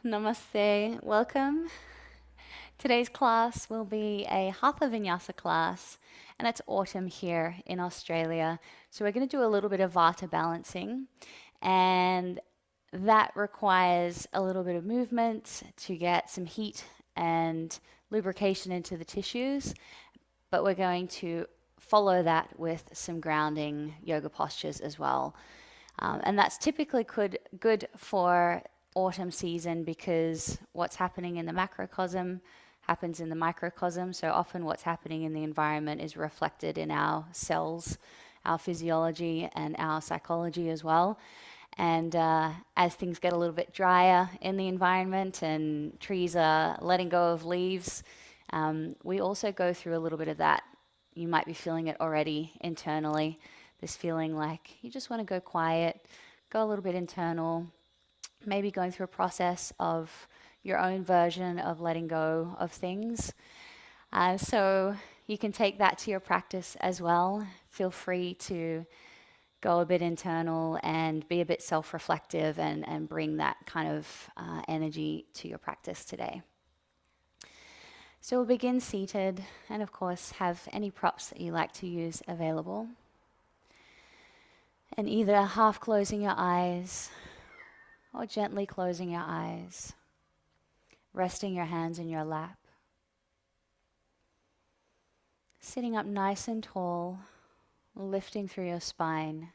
Namaste, welcome. Today's class will be a Hatha Vinyasa class, and it's autumn here in Australia. So we're going to do a little bit of Vata balancing, and that requires a little bit of movement to get some heat and lubrication into the tissues, but we're going to follow that with some grounding yoga postures as well. And that's typically good for autumn season because what's happening in the macrocosm happens in the microcosm. So often what's happening in the environment is reflected in our cells, our physiology, and our psychology as well. And as things get a little bit drier in the environment and trees are letting go of leaves, we also go through a little bit of that. You might be feeling it already internally, this feeling like you just want to go quiet, go a little bit internal, maybe going through a process of your own version of letting go of things. So you can take that to your practice as well. Feel free to go a bit internal and be a bit self-reflective and bring that kind of energy to your practice today. So we'll begin seated and of course have any props that you like to use available. And either half closing your eyes or gently closing your eyes, resting your hands in your lap. Sitting up nice and tall, lifting through your spine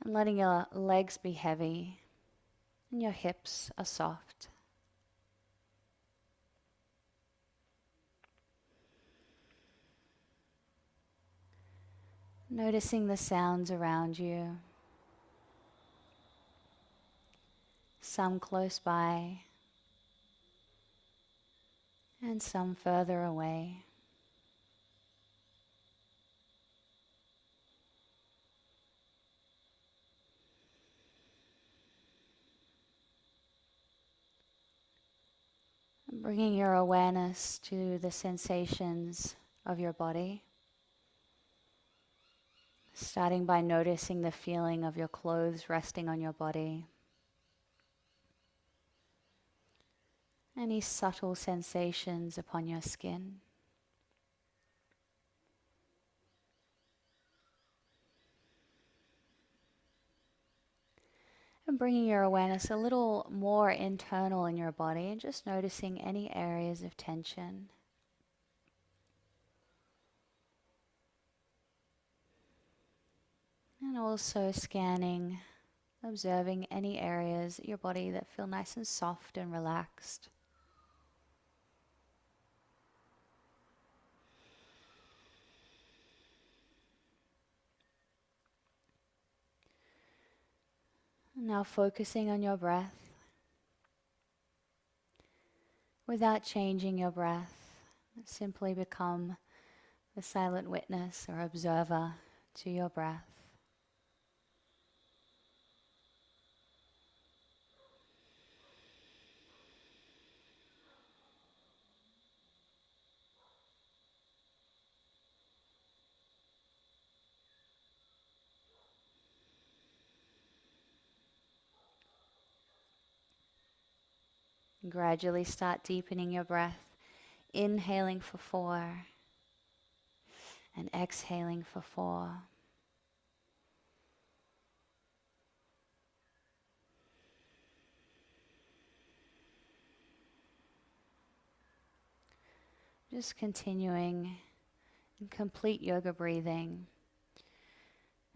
and letting your legs be heavy and your hips are soft. Noticing the sounds around you, some close by and some further away. Bringing your awareness to the sensations of your body. Starting by noticing the feeling of your clothes resting on your body. Any subtle sensations upon your skin. And bringing your awareness a little more internal in your body and just noticing any areas of tension. And also scanning, observing any areas of your body that feel nice and soft and relaxed. Now focusing on your breath without changing your breath. Simply become the silent witness or observer to your breath. Gradually start deepening your breath, inhaling for 4 and exhaling for 4. Just continuing in complete yoga breathing,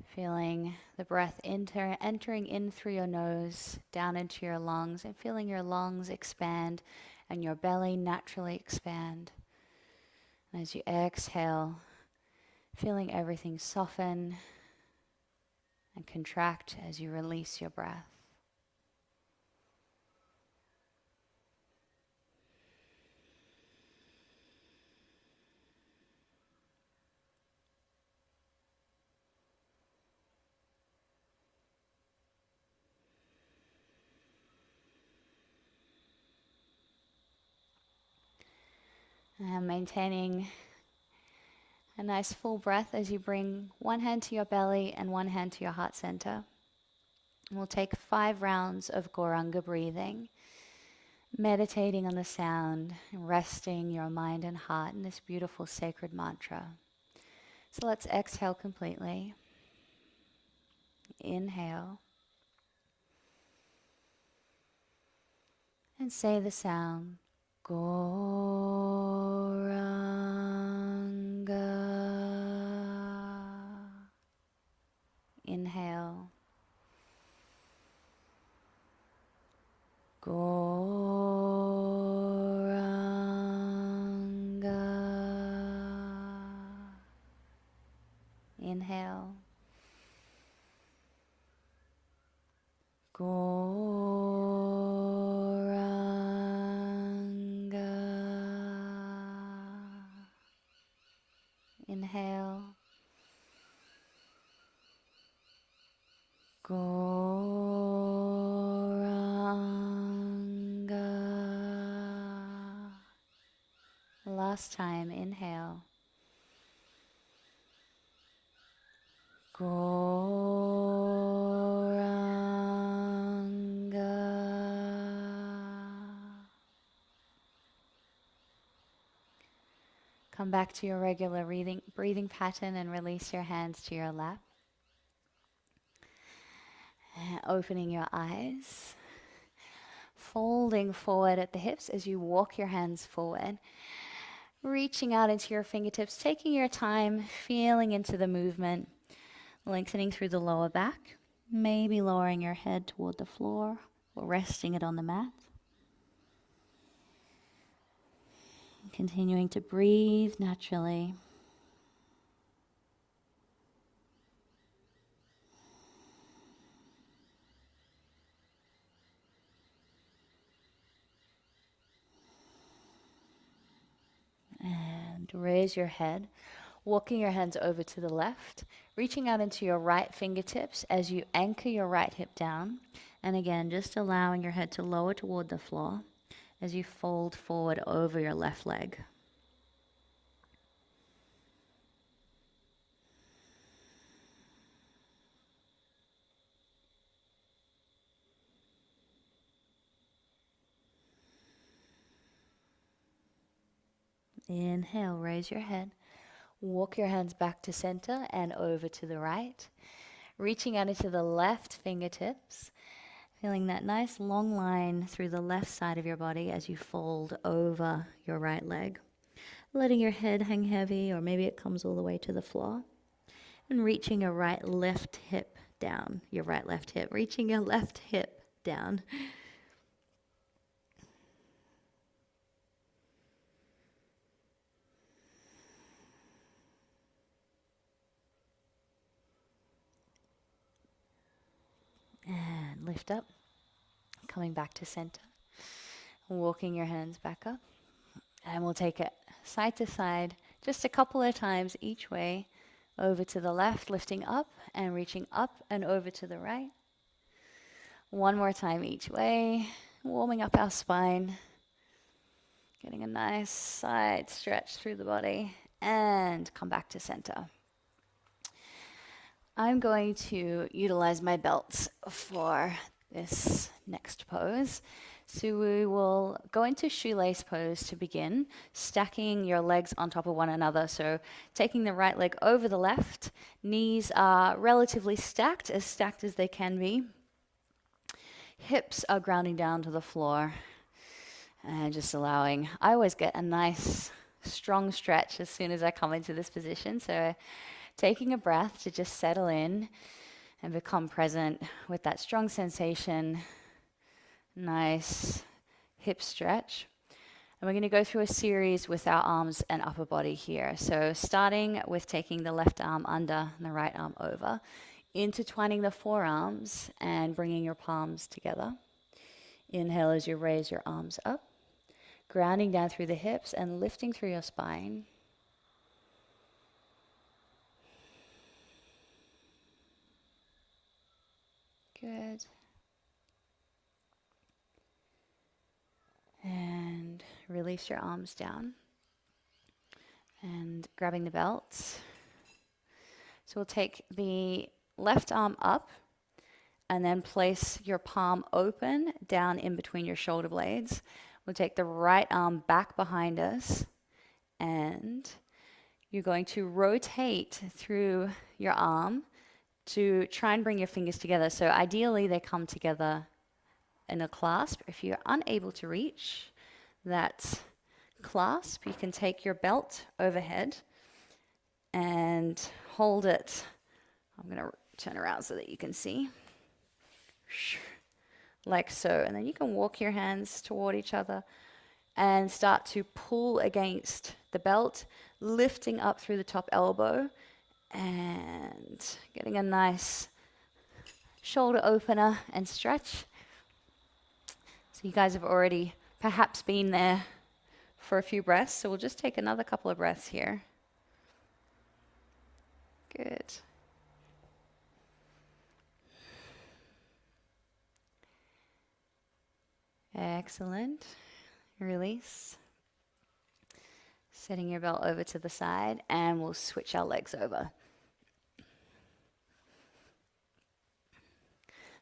feeling the breath entering in through your nose, down into your lungs, and feeling your lungs expand and your belly naturally expand. And as you exhale, feeling everything soften and contract as you release your breath. And maintaining a nice full breath as you bring one hand to your belly and one hand to your heart center. We'll take 5 rounds of Gauranga breathing, meditating on the sound, resting your mind and heart in this beautiful sacred mantra. So let's exhale completely. Inhale. And say the sound. Gauranga. Inhale. Gauranga. Inhale. Gauranga. Inhale. Gauranga. Last time, inhale. Gauranga. Come back to your regular breathing pattern and release your hands to your lap. Opening your eyes. Folding forward at the hips as you walk your hands forward. Reaching out into your fingertips, taking your time, feeling into the movement. Lengthening through the lower back. Maybe lowering your head toward the floor or resting it on the mat. Continuing to breathe naturally. And raise your head, walking your hands over to the left, reaching out into your right fingertips as you anchor your right hip down. And again, just allowing your head to lower toward the floor as you fold forward over your left leg. Inhale, raise your head. Walk your hands back to center and over to the right. Reaching out into the left fingertips. Feeling that nice long line through the left side of your body as you fold over your right leg. Letting your head hang heavy, or maybe it comes all the way to the floor. And reaching your left hip down. Your right left hip. Reaching your left hip down. And lift up. Coming back to center. Walking your hands back up. And we'll take it side to side, just a couple of times each way. Over to the left, lifting up and reaching up and over to the right. One more time each way, warming up our spine. Getting a nice side stretch through the body and come back to center. I'm going to utilize my belts for this next pose. So we will go into shoelace pose to begin, stacking your legs on top of one another. So taking the right leg over the left, knees are relatively stacked as they can be. Hips are grounding down to the floor and just allowing, I always get a nice strong stretch as soon as I come into this position. So taking a breath to just settle in and become present with that strong sensation. Nice hip stretch. And we're going to go through a series with our arms and upper body here. So starting with taking the left arm under and the right arm over, intertwining the forearms and bringing your palms together. Inhale as you raise your arms up, grounding down through the hips and lifting through your spine. Good. And release your arms down. And grabbing the belts. So we'll take the left arm up and then place your palm open down in between your shoulder blades. We'll take the right arm back behind us, and you're going to rotate through your arm to try and bring your fingers together. So ideally they come together in a clasp. If you're unable to reach that clasp, you can take your belt overhead and hold it. I'm going to turn around so that you can see. Like so. And then you can walk your hands toward each other and start to pull against the belt, lifting up through the top elbow and getting a nice shoulder opener and stretch. So you guys have already perhaps been there for a few breaths, so we'll just take another couple of breaths here. Good. Excellent. Release. Setting your belt over to the side, and we'll switch our legs over.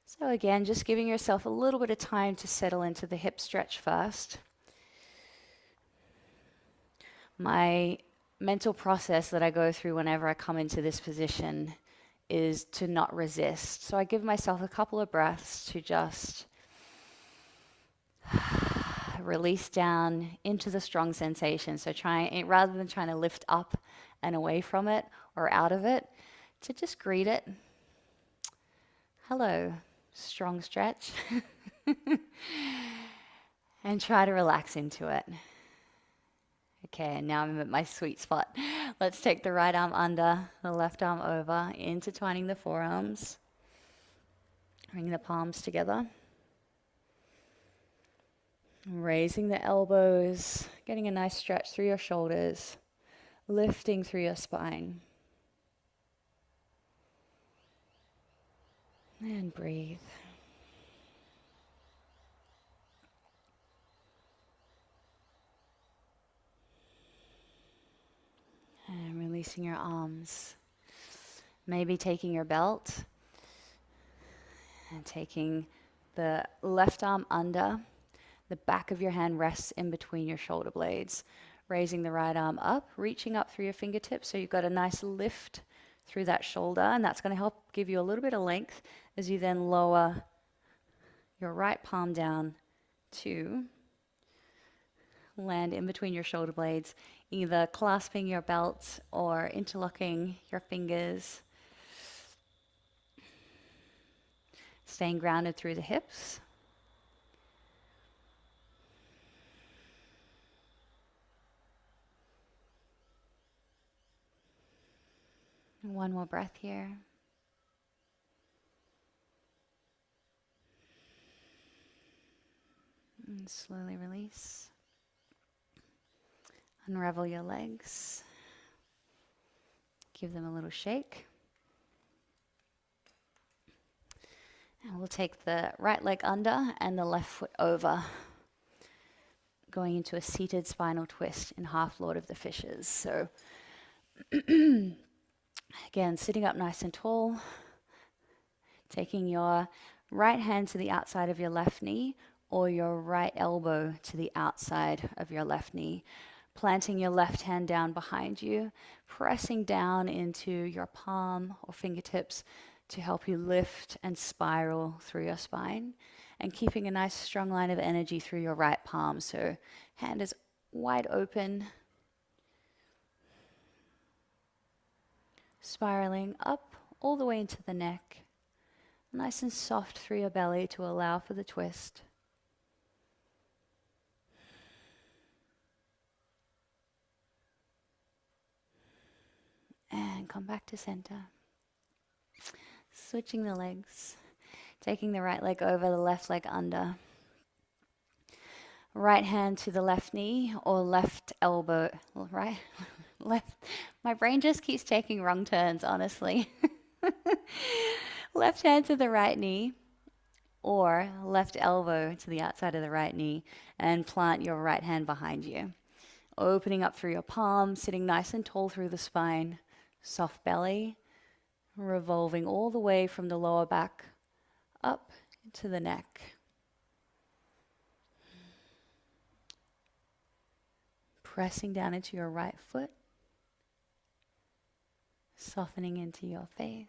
So again, just giving yourself a little bit of time to settle into the hip stretch first. My mental process that I go through whenever I come into this position is to not resist. So I give myself a couple of breaths to just release down into the strong sensation. So rather than trying to lift up and away from it or out of it, to just greet it. Hello, strong stretch. And try to relax into it. Okay, and now I'm at my sweet spot. Let's take the right arm under, the left arm over, intertwining the forearms. Bring the palms together. Raising the elbows, getting a nice stretch through your shoulders, lifting through your spine. And breathe. And releasing your arms. Maybe taking your belt and taking the left arm under. The back of your hand rests in between your shoulder blades. Raising the right arm up, reaching up through your fingertips so you've got a nice lift through that shoulder, and that's going to help give you a little bit of length as you then lower your right palm down to land in between your shoulder blades, either clasping your belt or interlocking your fingers. Staying grounded through the hips. One more breath here. And slowly release. Unravel your legs. Give them a little shake. And we'll take the right leg under and the left foot over, going into a seated spinal twist in Half Lord of the Fishes. So again, sitting up nice and tall, taking your right hand to the outside of your left knee or your right elbow to the outside of your left knee, planting your left hand down behind you, pressing down into your palm or fingertips to help you lift and spiral through your spine, and keeping a nice strong line of energy through your right palm. So hand is wide open, spiraling up all the way into the neck, nice and soft through your belly to allow for the twist. And come back to center. Switching the legs, taking the right leg over, the left leg under. Right hand to the left knee or left elbow, right, left. My brain just keeps taking wrong turns, honestly. Left hand to the right knee or left elbow to the outside of the right knee, and plant your right hand behind you. Opening up through your palm, sitting nice and tall through the spine, soft belly, revolving all the way from the lower back up to the neck. Pressing down into your right foot, softening into your face.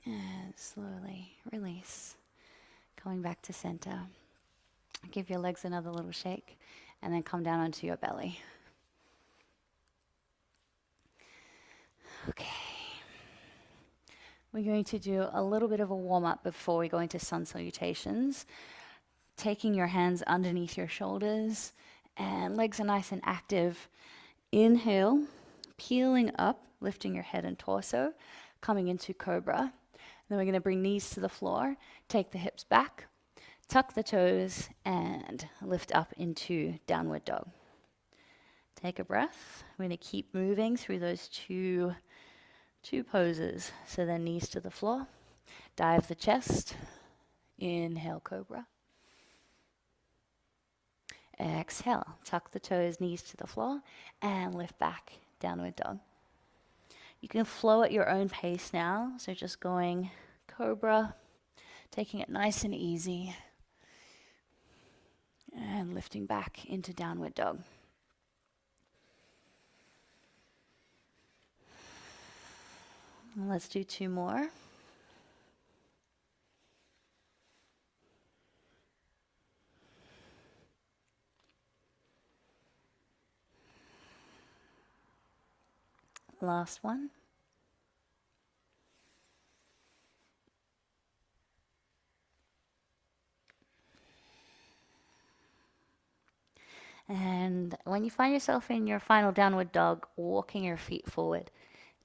And slowly release, coming back to center. Give your legs another little shake, and then come down onto your belly. Okay. We're going to do a little bit of a warm-up before we go into sun salutations. Taking your hands underneath your shoulders, and legs are nice and active. Inhale, peeling up, lifting your head and torso, coming into cobra. Then we're going to bring knees to the floor, take the hips back, tuck the toes, and lift up into downward dog. Take a breath. We're going to keep moving through those two poses. So then knees to the floor, dive the chest, inhale cobra. Exhale, tuck the toes, knees to the floor, and lift back, downward dog. You can flow at your own pace now, so just going cobra, taking it nice and easy, and lifting back into downward dog. Let's do 2 more. Last one. And when you find yourself in your final downward dog, walking your feet forward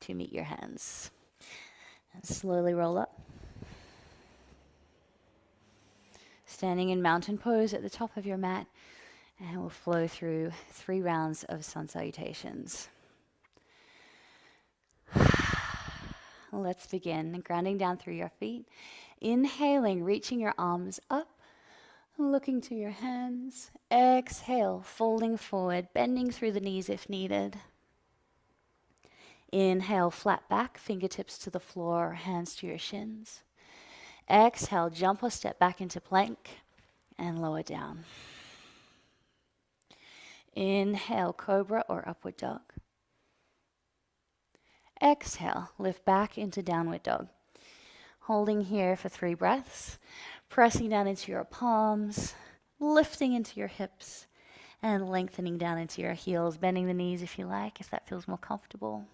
to meet your hands. And slowly roll up. Standing in mountain pose at the top of your mat, and we'll flow through 3 rounds of sun salutations. Let's begin. Grounding down through your feet. Inhaling, reaching your arms up, looking to your hands. Exhale, folding forward, bending through the knees if needed. Inhale, flat back, fingertips to the floor, hands to your shins. Exhale, jump or step back into plank and lower down. Inhale, cobra or upward dog. Exhale, lift back into downward dog. Holding here for 3 breaths, pressing down into your palms, lifting into your hips, and lengthening down into your heels, bending the knees if you like, if that feels more comfortable.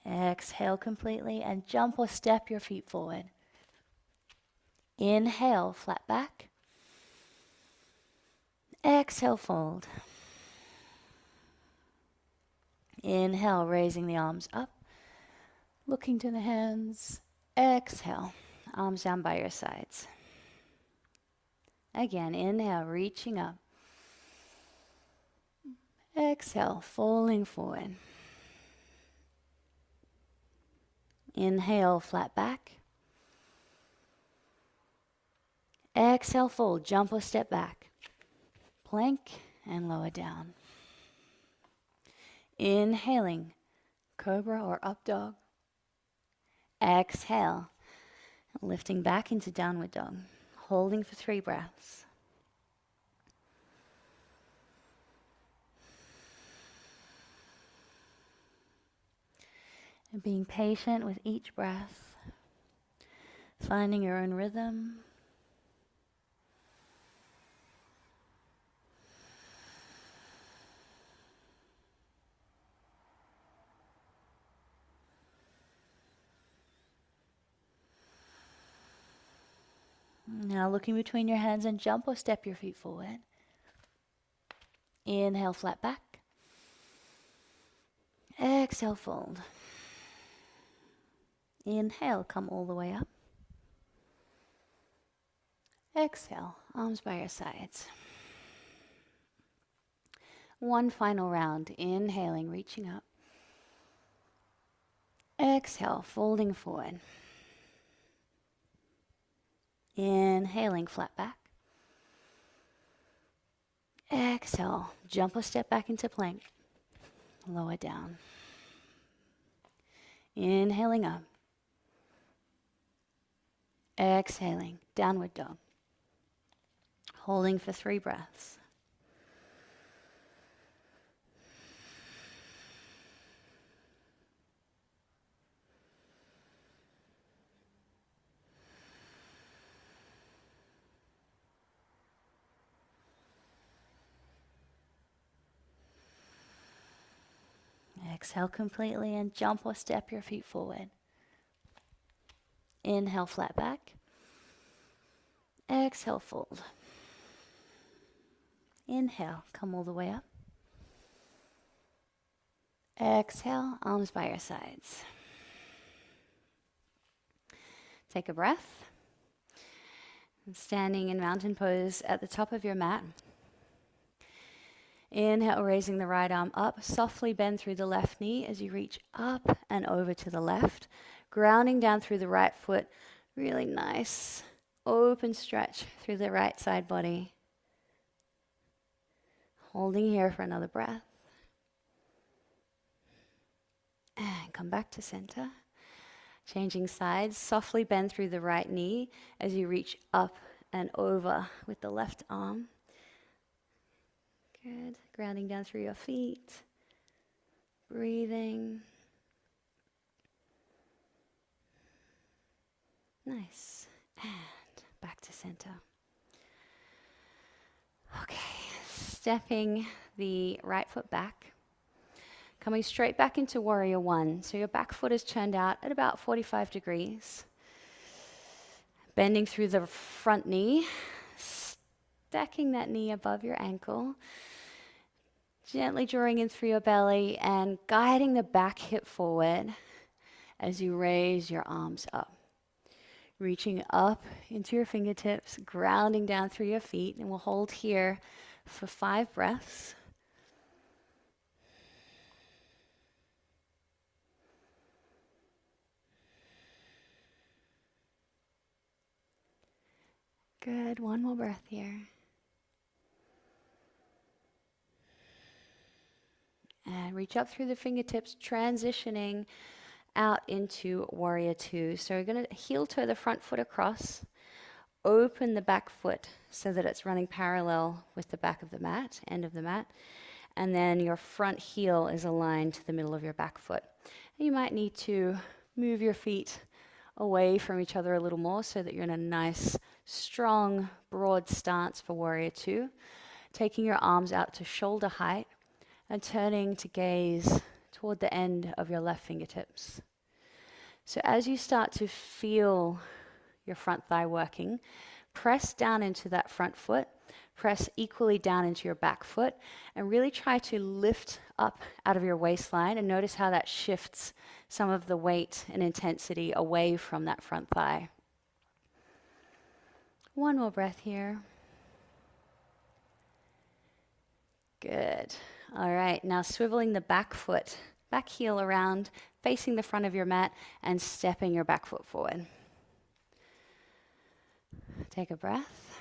Exhale completely and jump or step your feet forward. Inhale, flat back. Exhale, fold. Inhale, raising the arms up, looking to the hands. Exhale, arms down by your sides. Again, inhale, reaching up. Exhale, falling forward. Inhale, flat back. Exhale, fold, jump or step back. Plank and lower down. Inhaling, cobra or up dog. Exhale, lifting back into downward dog. Holding for 3 breaths. And being patient with each breath, finding your own rhythm. Now looking between your hands and jump or step your feet forward. Inhale, flat back. Exhale, fold. Inhale, come all the way up. Exhale, arms by your sides. One final round, inhaling, reaching up. Exhale, folding forward. Inhaling, flat back. Exhale, jump or step back into plank. Lower down. Inhaling up. Exhaling, downward dog. Holding for 3 breaths. Exhale completely and jump or step your feet forward. Inhale, flat back. Exhale, fold. Inhale, come all the way up. Exhale, arms by your sides. Take a breath. And standing in mountain pose at the top of your mat. Inhale, raising the right arm up. Softly bend through the left knee as you reach up and over to the left. Grounding down through the right foot. Really nice. Open stretch through the right side body. Holding here for another breath. And come back to center. Changing sides. Softly bend through the right knee as you reach up and over with the left arm. Good. Grounding down through your feet. Breathing. Nice. And back to center. Okay. Stepping the right foot back. Coming straight back into warrior one. So your back foot is turned out at about 45 degrees. Bending through the front knee. Stacking that knee above your ankle. Gently drawing in through your belly and guiding the back hip forward as you raise your arms up. Reaching up into your fingertips, grounding down through your feet, and we'll hold here for 5 breaths. Good, one more breath here. And reach up through the fingertips, transitioning out into warrior two. So we're going to heel toe the front foot across, open the back foot so that it's running parallel with the back of the mat, end of the mat, and then your front heel is aligned to the middle of your back foot. And you might need to move your feet away from each other a little more so that you're in a nice, strong, broad stance for warrior two. Taking your arms out to shoulder height and turning to gaze toward the end of your left fingertips. So as you start to feel your front thigh working, press down into that front foot, press equally down into your back foot, and really try to lift up out of your waistline and notice how that shifts some of the weight and intensity away from that front thigh. One more breath here. Good. All right, now swiveling the back foot, back heel around, facing the front of your mat, and stepping your back foot forward. Take a breath.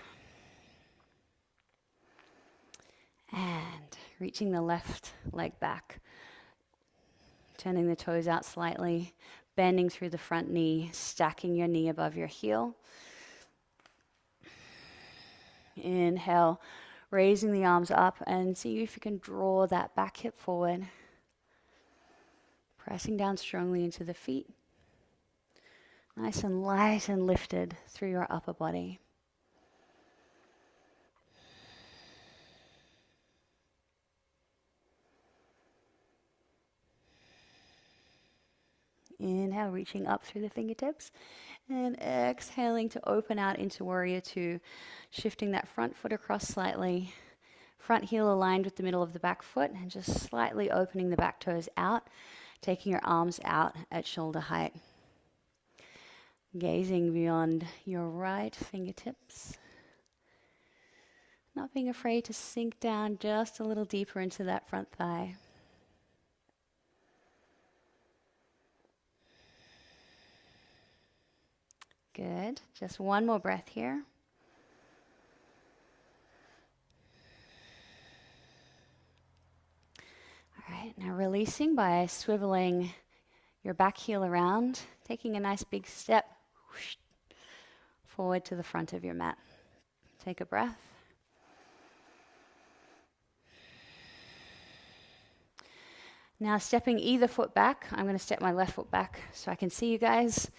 And reaching the left leg back. Turning the toes out slightly, bending through the front knee, stacking your knee above your heel. Inhale, raising the arms up and see if you can draw that back hip forward. Pressing down strongly into the feet. Nice and light and lifted through your upper body. Inhale, reaching up through the fingertips. And exhaling to open out into warrior two. Shifting that front foot across slightly. Front heel aligned with the middle of the back foot. And just slightly opening the back toes out. Taking your arms out at shoulder height. Gazing beyond your right fingertips. Not being afraid to sink down just a little deeper into that front thigh. Good. Just one more breath here. All right, now releasing by swiveling your back heel around, taking a nice big step forward to the front of your mat. Take a breath. Now stepping either foot back, I'm going to step my left foot back so I can see you guys.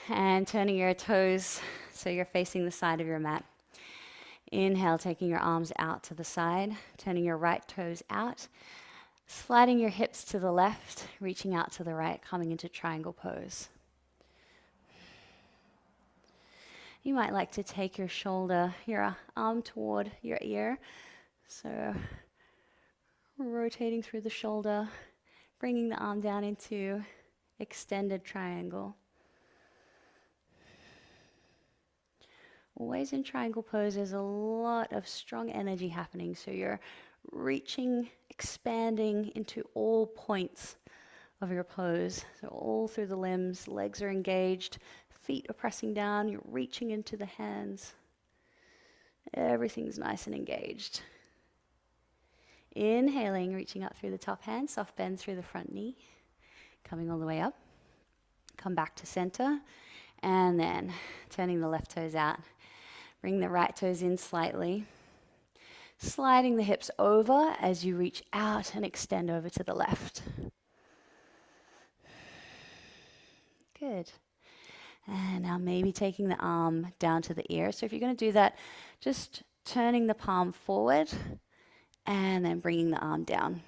And turning your toes so you're facing the side of your mat. Inhale, taking your arms out to the side, turning your right toes out, sliding your hips to the left, reaching out to the right, coming into triangle pose. You might like to take your arm toward your ear. So rotating through the shoulder, bringing the arm down into extended triangle. Always in triangle pose, there's a lot of strong energy happening. So you're reaching, expanding into all points of your pose. So all through the limbs, legs are engaged, feet are pressing down, you're reaching into the hands. Everything's nice and engaged. Inhaling, reaching up through the top hand, soft bend through the front knee, coming all the way up. Come back to center, and then turning the left toes out. Bring the right toes in slightly. Sliding the hips over as you reach out and extend over to the left. Good. And now maybe taking the arm down to the ear. So if you're going to do that, just turning the palm forward and then bringing the arm down.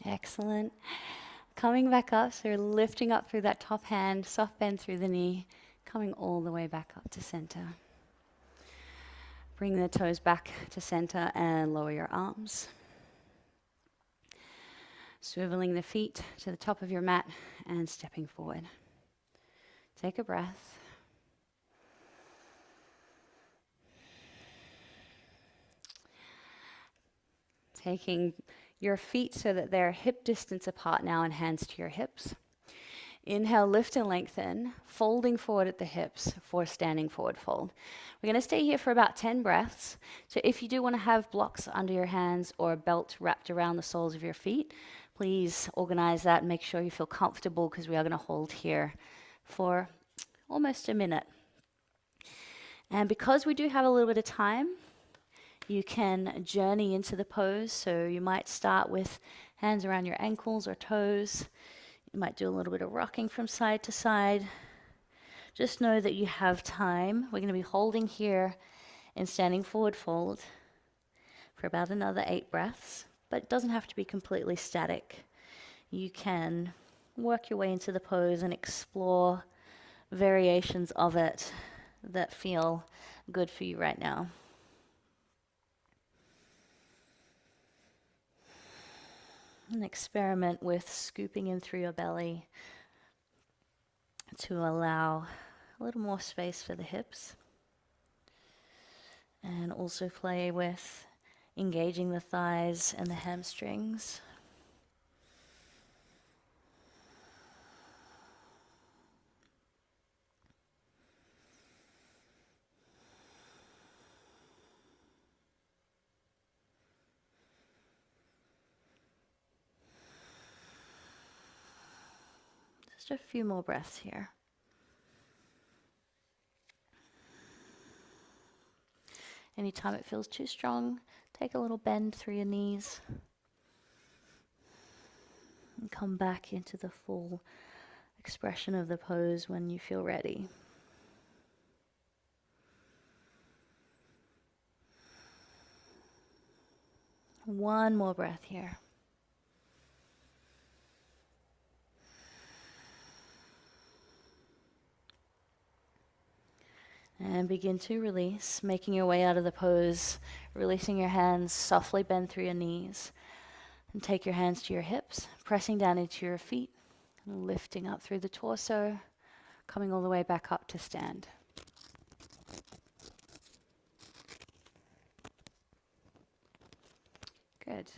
Excellent. Coming back up, so lifting up through that top hand, soft bend through the knee, coming all the way back up to center. Bring the toes back to center and lower your arms. Swiveling the feet to the top of your mat and stepping forward. Take a breath. Taking your feet so that they're hip distance apart now and hands to your hips. Inhale, lift and lengthen, folding forward at the hips for standing forward fold. We're going to stay here for about 10 breaths. So if you do want to have blocks under your hands or a belt wrapped around the soles of your feet, please organize that and make sure you feel comfortable, because we are going to hold here for almost a minute. And because we do have a little bit of time, you can journey into the pose. So you might start with hands around your ankles or toes. You might do a little bit of rocking from side to side. Just know that you have time. We're going to be holding here in standing forward fold for about another 8 breaths, but it doesn't have to be completely static. You can work your way into the pose and explore variations of it that feel good for you right now. And experiment with scooping in through your belly to allow a little more space for the hips. And also play with engaging the thighs and the hamstrings. Just a few more breaths here. Anytime it feels too strong, take a little bend through your knees. And come back into the full expression of the pose when you feel ready. One more breath here. And begin to release, making your way out of the pose, releasing your hands, softly bend through your knees. And take your hands to your hips, pressing down into your feet, lifting up through the torso, coming all the way back up to stand. Good.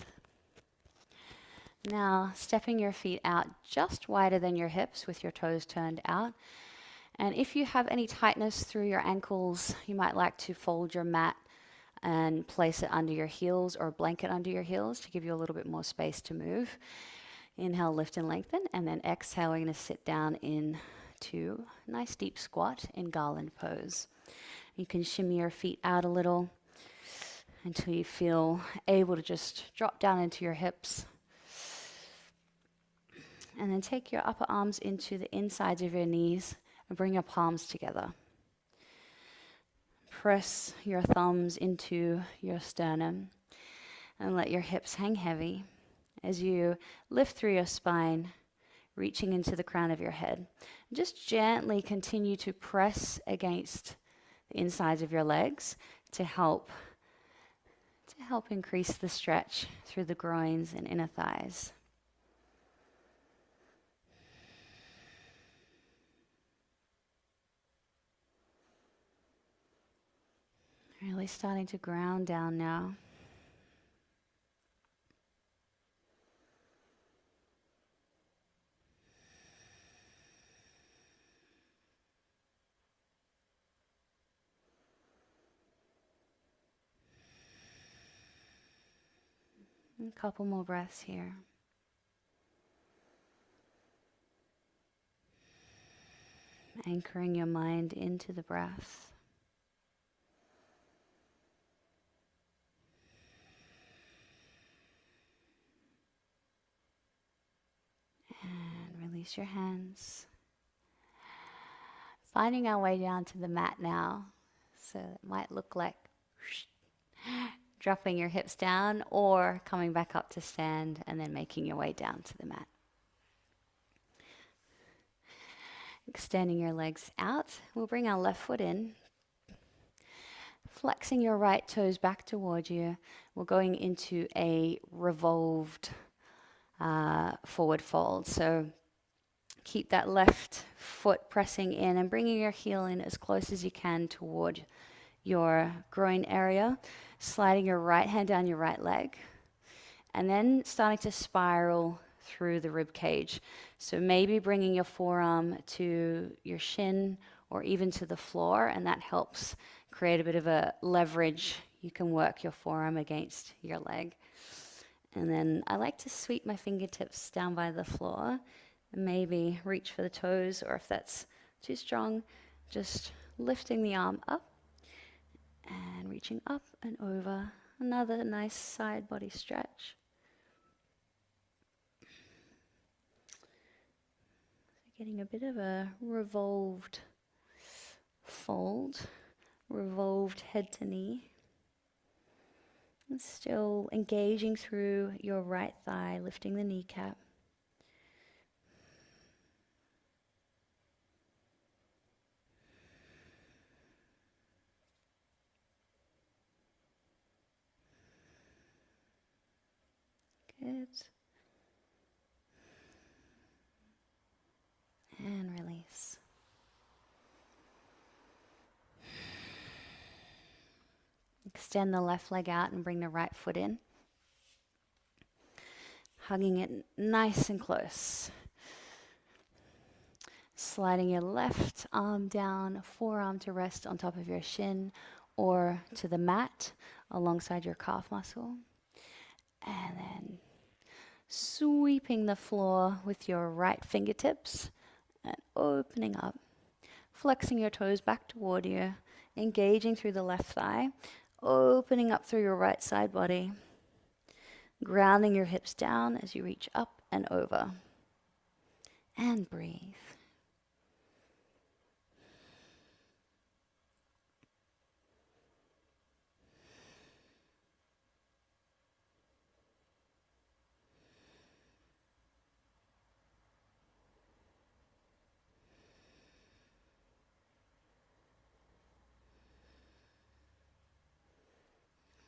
Now, stepping your feet out just wider than your hips with your toes turned out. And if you have any tightness through your ankles, you might like to fold your mat and place it under your heels or a blanket under your heels to give you a little bit more space to move. Inhale, lift and lengthen, and then exhale, we're going to sit down into a nice deep squat in garland pose. You can shimmy your feet out a little until you feel able to just drop down into your hips. And then take your upper arms into the insides of your knees and bring your palms together. Press your thumbs into your sternum and let your hips hang heavy as you lift through your spine, reaching into the crown of your head. Just gently continue to press against the insides of your legs to help increase the stretch through the groins and inner thighs. Really starting to ground down now. A couple more breaths here. Anchoring your mind into the breath. And release your hands. Finding our way down to the mat now. So it might look like dropping your hips down or coming back up to stand and then making your way down to the mat. Extending your legs out. We'll bring our left foot in. Flexing your right toes back toward you. We're going into a revolved forward fold. So keep that left foot pressing in and bringing your heel in as close as you can toward your groin area. Sliding your right hand down your right leg. And then starting to spiral through the rib cage. So maybe bringing your forearm to your shin or even to the floor, and that helps create a bit of a leverage. You can work your forearm against your leg. And then I like to sweep my fingertips down by the floor and maybe reach for the toes, or if that's too strong, just lifting the arm up and reaching up and over. Another nice side body stretch. Getting a bit of a revolved fold, revolved head to knee. And still engaging through your right thigh, lifting the kneecap. Good. And release. Extend the left leg out and bring the right foot in. Hugging it nice and close. Sliding your left arm down, forearm to rest on top of your shin or to the mat alongside your calf muscle. And then sweeping the floor with your right fingertips and opening up. Flexing your toes back toward you, engaging through the left thigh, opening up through your right side body, grounding your hips down as you reach up and over. And breathe.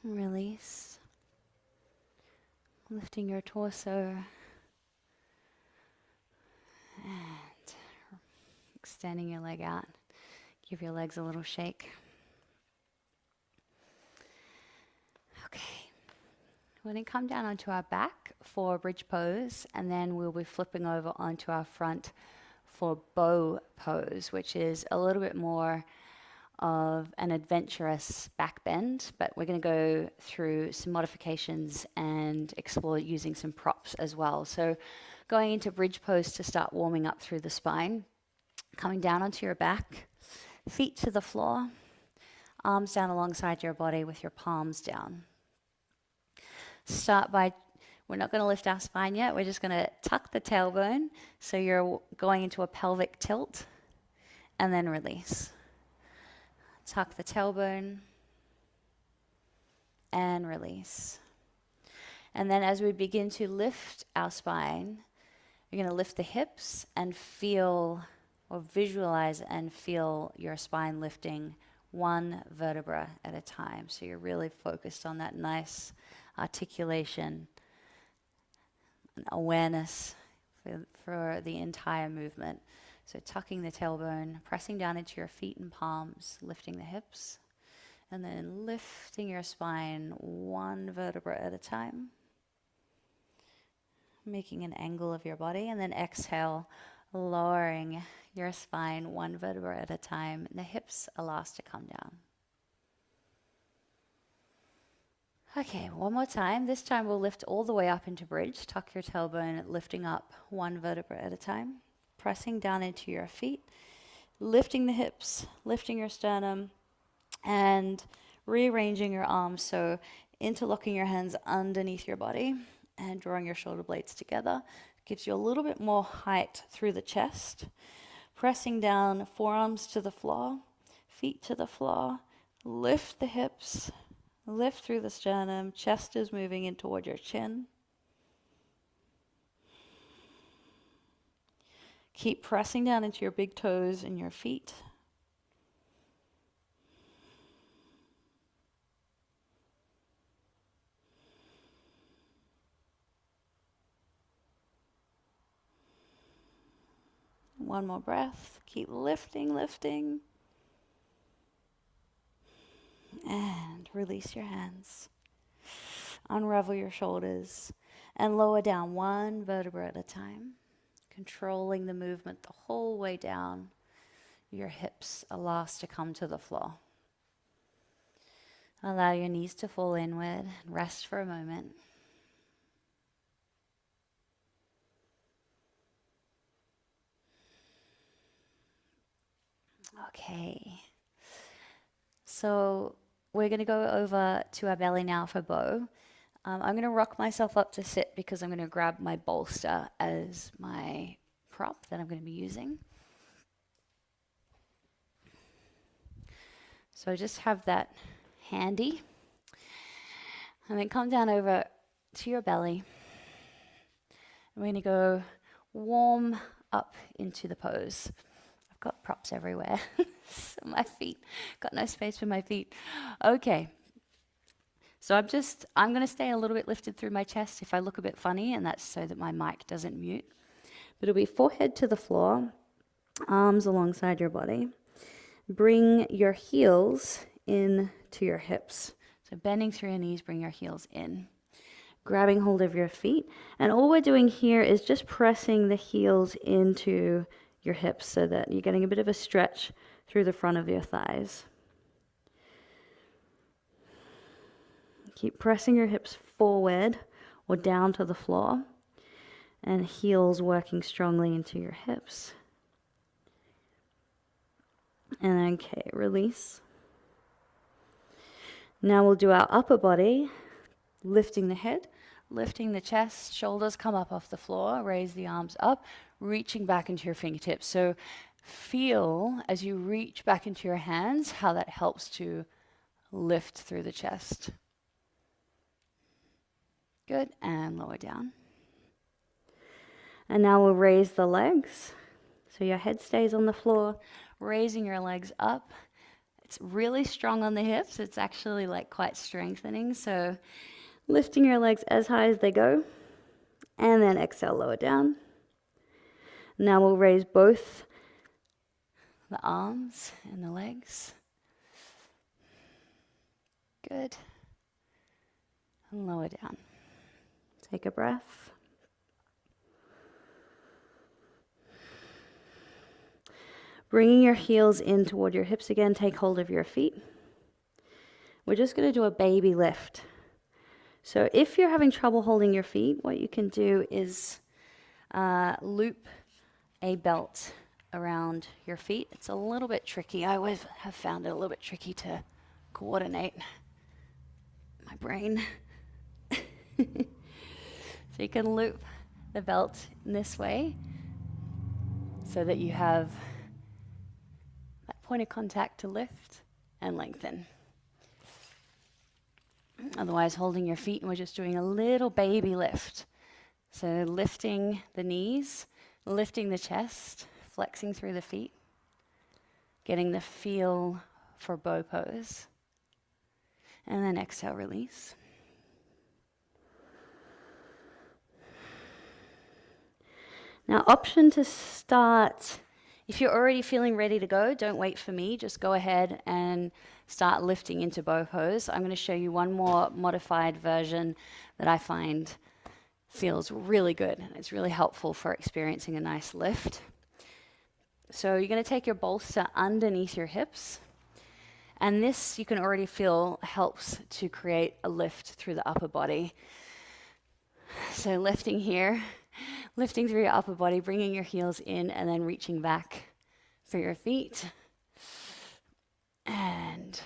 Release. Lifting your torso and extending your leg out. Give your legs a little shake. Okay. we're going to come down onto our back for bridge pose, and then we'll be flipping over onto our front for bow pose, which is a little bit more of an adventurous back bend, but we're going to go through some modifications and explore using some props as well. So going into bridge pose to start warming up through the spine, coming down onto your back, feet to the floor, arms down alongside your body with your palms down. Start by, we're not going to lift our spine yet, we're just going to tuck the tailbone so you're going into a pelvic tilt, and then release. Tuck the tailbone and release. And then as we begin to lift our spine, you're going to lift the hips and feel or visualize and feel your spine lifting one vertebra at a time. So you're really focused on that nice articulation and awareness for the entire movement. So tucking the tailbone, pressing down into your feet and palms, lifting the hips, and then lifting your spine one vertebra at a time, making an angle of your body, and then exhale, lowering your spine one vertebra at a time, and the hips are last to come down. Okay, one more time. This time we'll lift all the way up into bridge. Tuck your tailbone, lifting up one vertebra at a time. Pressing down into your feet, lifting the hips, lifting your sternum, and rearranging your arms. So interlocking your hands underneath your body and drawing your shoulder blades together. Gives you a little bit more height through the chest. Pressing down, forearms to the floor, feet to the floor. Lift the hips, lift through the sternum. Chest is moving in toward your chin. Keep pressing down into your big toes and your feet. One more breath. Keep lifting, lifting. And release your hands. Unravel your shoulders and lower down one vertebra at a time. Controlling the movement the whole way down. Your hips are last to come to the floor. Allow your knees to fall inward and rest for a moment. Okay. So we're going to go over to our belly now for bow. I'm going to rock myself up to sit because I'm going to grab my bolster as my prop that I'm going to be using. So just have that handy. And then come down over to your belly. We're going to go warm up into the pose. I've got props everywhere. So my feet, got no space for my feet. Okay. So I'm going to stay a little bit lifted through my chest if I look a bit funny, and that's so that my mic doesn't mute. But it'll be forehead to the floor, arms alongside your body. Bring your heels in to your hips. So bending through your knees, bring your heels in. Grabbing hold of your feet. And all we're doing here is just pressing the heels into your hips so that you're getting a bit of a stretch through the front of your thighs. Keep pressing your hips forward or down to the floor, and heels working strongly into your hips. And okay, release. Now we'll do our upper body, lifting the head, lifting the chest, shoulders come up off the floor, raise the arms up, reaching back into your fingertips. So feel as you reach back into your hands how that helps to lift through the chest. Good, and lower down. And now we'll raise the legs. So your head stays on the floor, raising your legs up. It's really strong on the hips. It's actually like quite strengthening. So lifting your legs as high as they go. And then exhale, lower down. Now we'll raise both the arms and the legs. Good. And lower down. Take a breath. Bringing your heels in toward your hips again, take hold of your feet. We're just going to do a baby lift. So if you're having trouble holding your feet, what you can do is loop a belt around your feet. It's a little bit tricky. I always have found it a little bit tricky to coordinate my brain. So you can loop the belt in this way so that you have that point of contact to lift and lengthen. Otherwise, holding your feet, and we're just doing a little baby lift. So lifting the knees, lifting the chest, flexing through the feet, getting the feel for bow pose. And then exhale, release. Now, option to start, if you're already feeling ready to go, don't wait for me, just go ahead and start lifting into bow pose. I'm going to show you one more modified version that I find feels really good. It's really helpful for experiencing a nice lift. So you're going to take your bolster underneath your hips, and this you can already feel helps to create a lift through the upper body. So lifting here, lifting through your upper body, bringing your heels in and then reaching back for your feet. And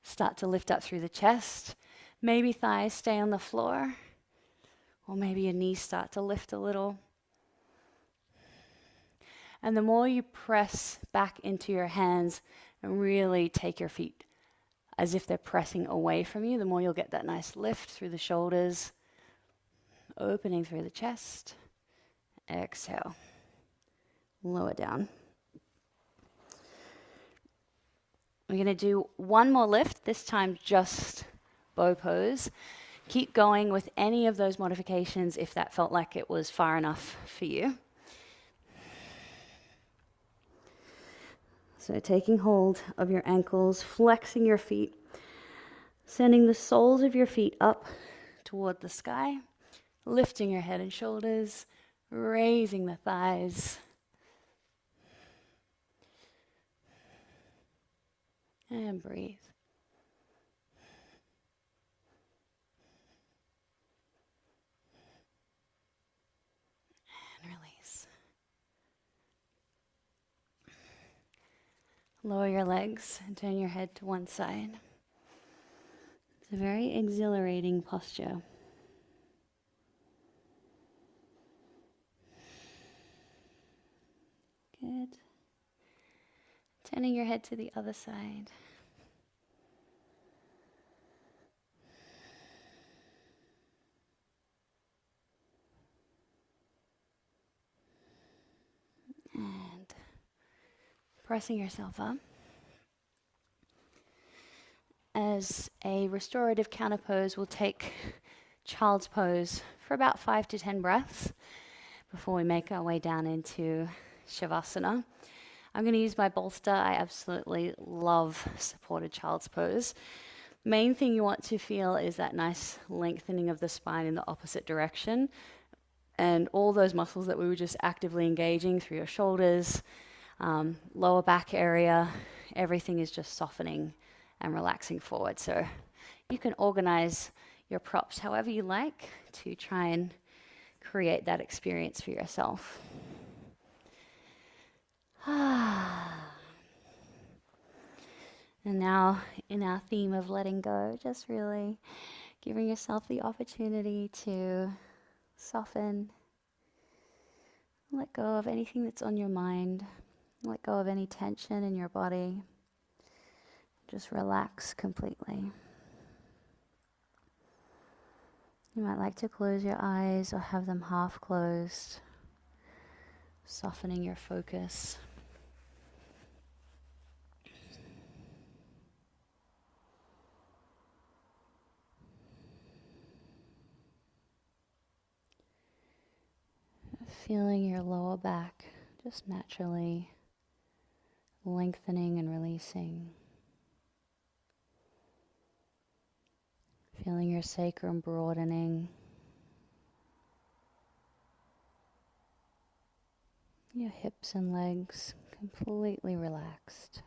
start to lift up through the chest. Maybe thighs stay on the floor, or maybe your knees start to lift a little. And the more you press back into your hands and really take your feet as if they're pressing away from you, the more you'll get that nice lift through the shoulders, opening through the chest. Exhale. Lower down. We're going to do one more lift, this time just bow pose. Keep going with any of those modifications if that felt like it was far enough for you. So taking hold of your ankles, flexing your feet, sending the soles of your feet up toward the sky, lifting your head and shoulders, raising the thighs. And breathe. And release. Lower your legs and turn your head to one side. It's a very exhilarating posture. Good. Turning your head to the other side. And pressing yourself up. As a restorative counter pose, we'll take child's pose for about 5 to 10 breaths before we make our way down into Shavasana. I'm going to use my bolster. I absolutely love supported child's pose. Main thing you want to feel is that nice lengthening of the spine in the opposite direction, and all those muscles that we were just actively engaging through your shoulders, lower back area, everything is just softening and relaxing forward. So you can organize your props however you like to try and create that experience for yourself. And now, in our theme of letting go, just really giving yourself the opportunity to soften, let go of anything that's on your mind, let go of any tension in your body. Just relax completely. You might like to close your eyes or have them half closed, softening your focus. Feeling your lower back just naturally lengthening and releasing. Feeling your sacrum broadening. Your hips and legs completely relaxed.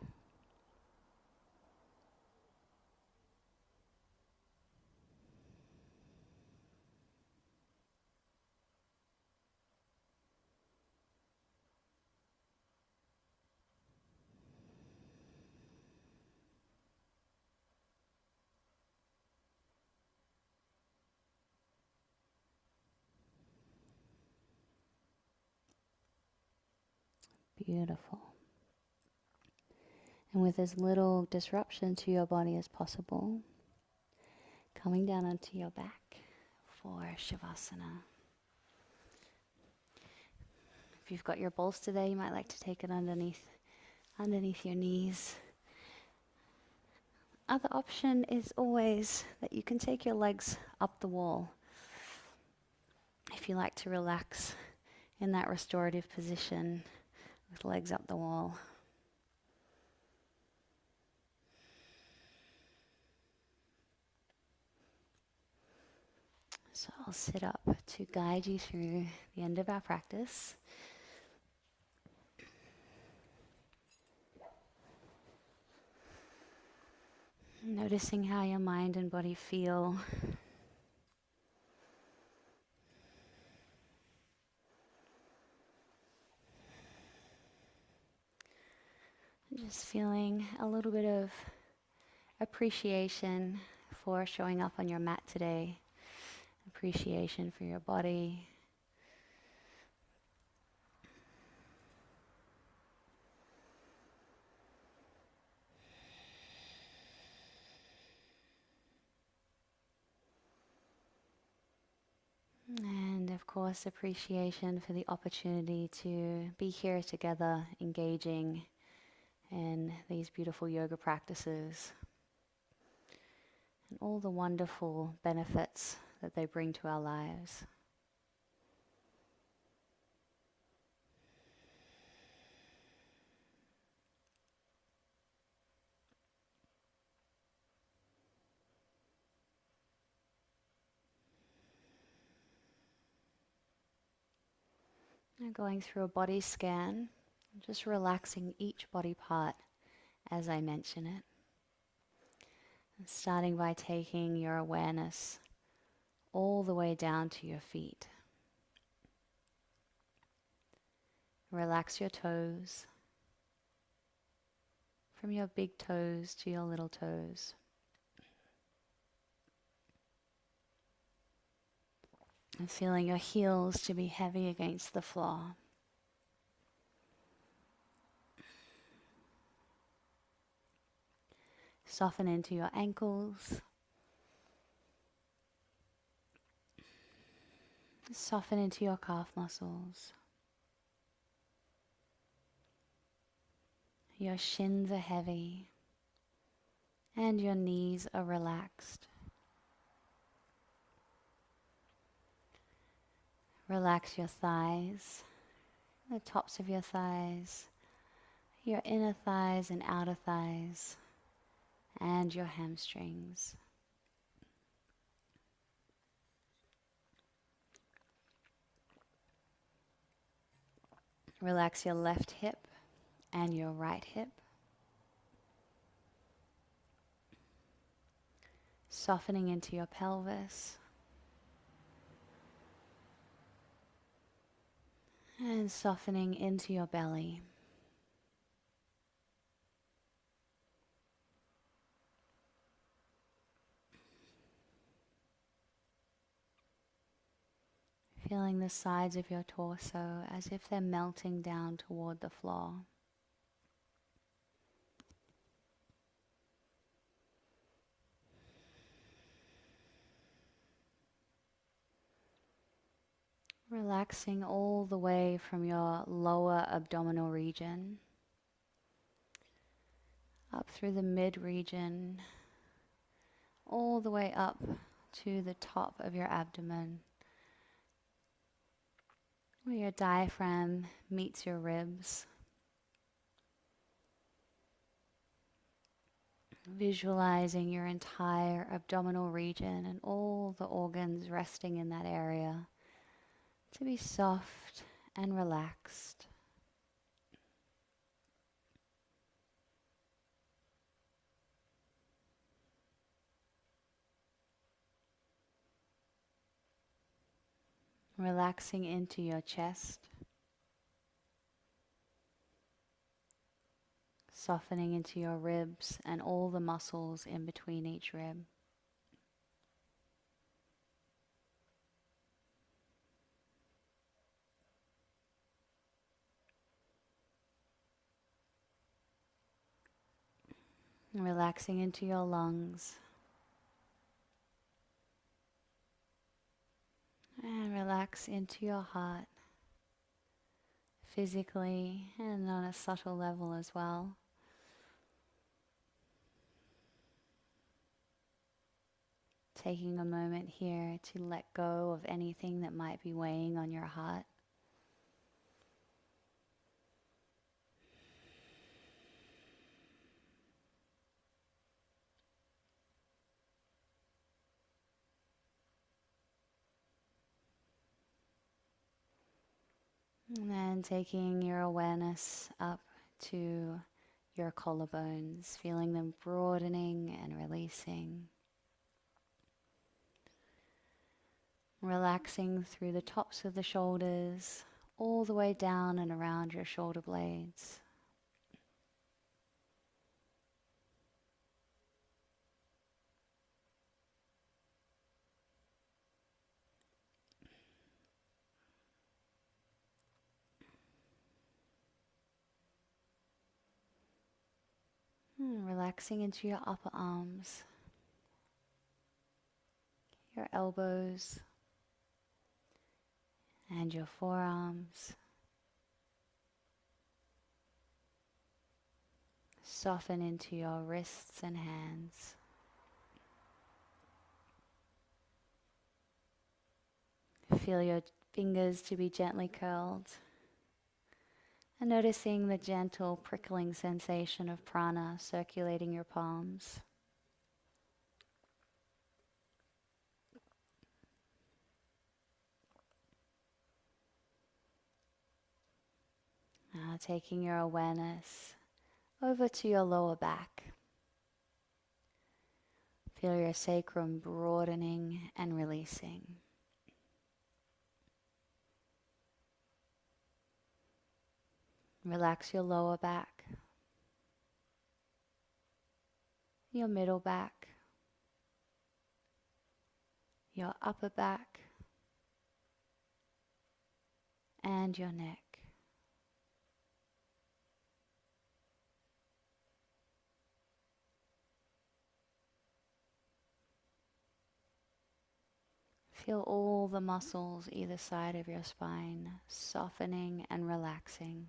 Beautiful. And with as little disruption to your body as possible, coming down onto your back for Shavasana. If you've got your bolster there, you might like to take it underneath your knees. Other option is always that you can take your legs up the wall if you like to relax in that restorative position with legs up the wall. So I'll sit up to guide you through the end of our practice. Noticing how your mind and body feel. Just feeling a little bit of appreciation for showing up on your mat today. Appreciation for your body. And of course, appreciation for the opportunity to be here together, engaging in these beautiful yoga practices and all the wonderful benefits that they bring to our lives. Now going through a body scan, just relaxing each body part as I mention it. And starting by taking your awareness all the way down to your feet. Relax your toes, from your big toes to your little toes. And feeling your heels to be heavy against the floor. Soften into your ankles. Soften into your calf muscles. Your shins are heavy and your knees are relaxed. Relax your thighs, the tops of your thighs, your inner thighs and outer thighs, and your hamstrings. Relax your left hip and your right hip. Softening into your pelvis. And softening into your belly. Feeling the sides of your torso as if they're melting down toward the floor. Relaxing all the way from your lower abdominal region, up through the mid region, all the way up to the top of your abdomen, where your diaphragm meets your ribs. Visualizing your entire abdominal region and all the organs resting in that area to be soft and relaxed. Relaxing into your chest, softening into your ribs and all the muscles in between each rib. Relaxing into your lungs. And relax into your heart, physically and on a subtle level as well. Taking a moment here to let go of anything that might be weighing on your heart. And then taking your awareness up to your collarbones, feeling them broadening and releasing. Relaxing through the tops of the shoulders, all the way down and around your shoulder blades. Relaxing into your upper arms, your elbows, and your forearms. Soften into your wrists and hands. Feel your fingers to be gently curled. And noticing the gentle prickling sensation of prana circulating your palms. Now taking your awareness over to your lower back. Feel your sacrum broadening and releasing. Relax your lower back, your middle back, your upper back, and your neck. Feel all the muscles either side of your spine softening and relaxing.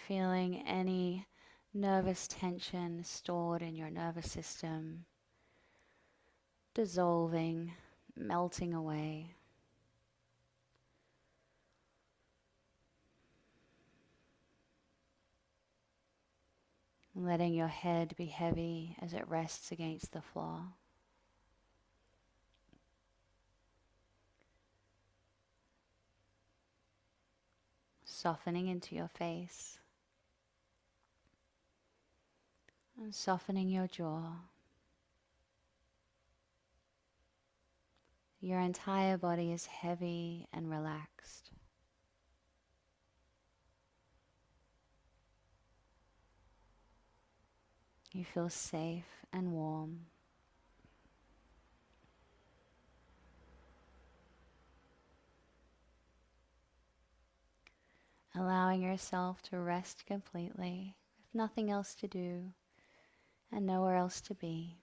Feeling any nervous tension stored in your nervous system dissolving, melting away. Letting your head be heavy as it rests against the floor. Softening into your face. And softening your jaw. Your entire body is heavy and relaxed. You feel safe and warm. Allowing yourself to rest completely with nothing else to do and nowhere else to be.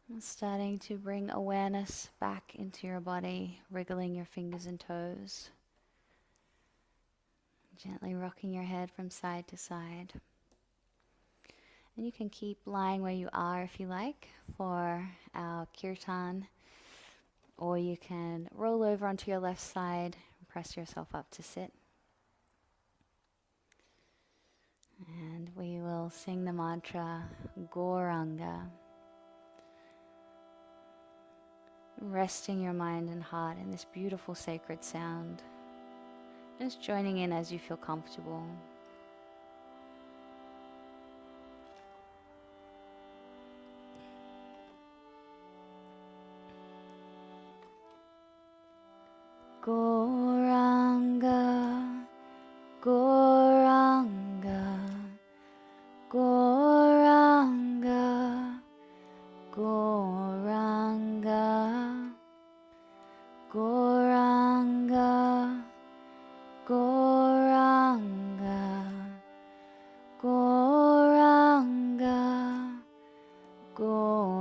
And starting to bring awareness back into your body, wriggling your fingers and toes. Gently rocking your head from side to side. And you can keep lying where you are if you like for our kirtan, or you can roll over onto your left side and press yourself up to sit. And we will sing the mantra Gauranga, resting your mind and heart in this beautiful sacred sound. Just joining in as you feel comfortable. Gauranga, Gauranga, Gauranga, Gauranga, Gauranga, Gauranga, Gauranga,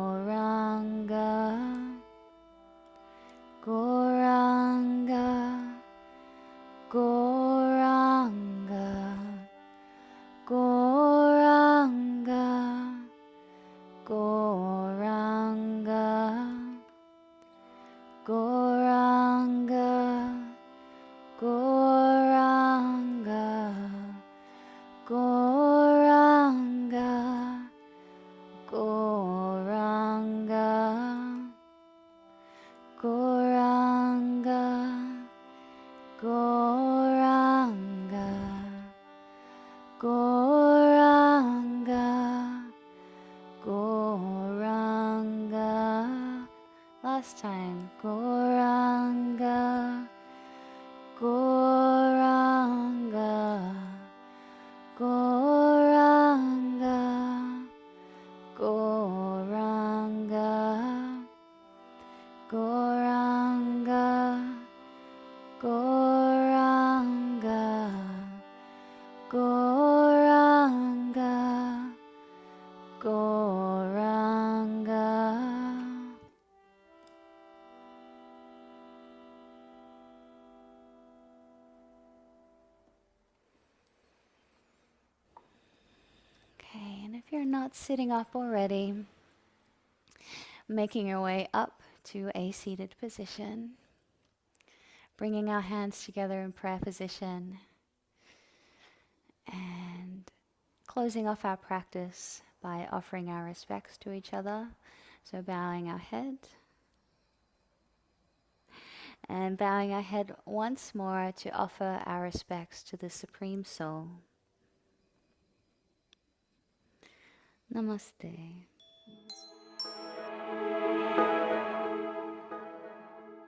Gauranga, Gauranga, Gauranga, Gauranga, Gauranga, Gauranga, Gauranga, Gauranga, Gauranga, Gauranga, Gauranga, Gauranga, Gauranga. Last time. Gauranga, Gauranga, Gauranga, Gauranga, Gauranga, Gauranga, Gauranga, Gauranga. Okay, and if you're not sitting up already, making your way up to a seated position, bringing our hands together in prayer position, and closing off our practice by offering our respects to each other. So bowing our head, and bowing our head once more to offer our respects to the Supreme Soul. Namaste.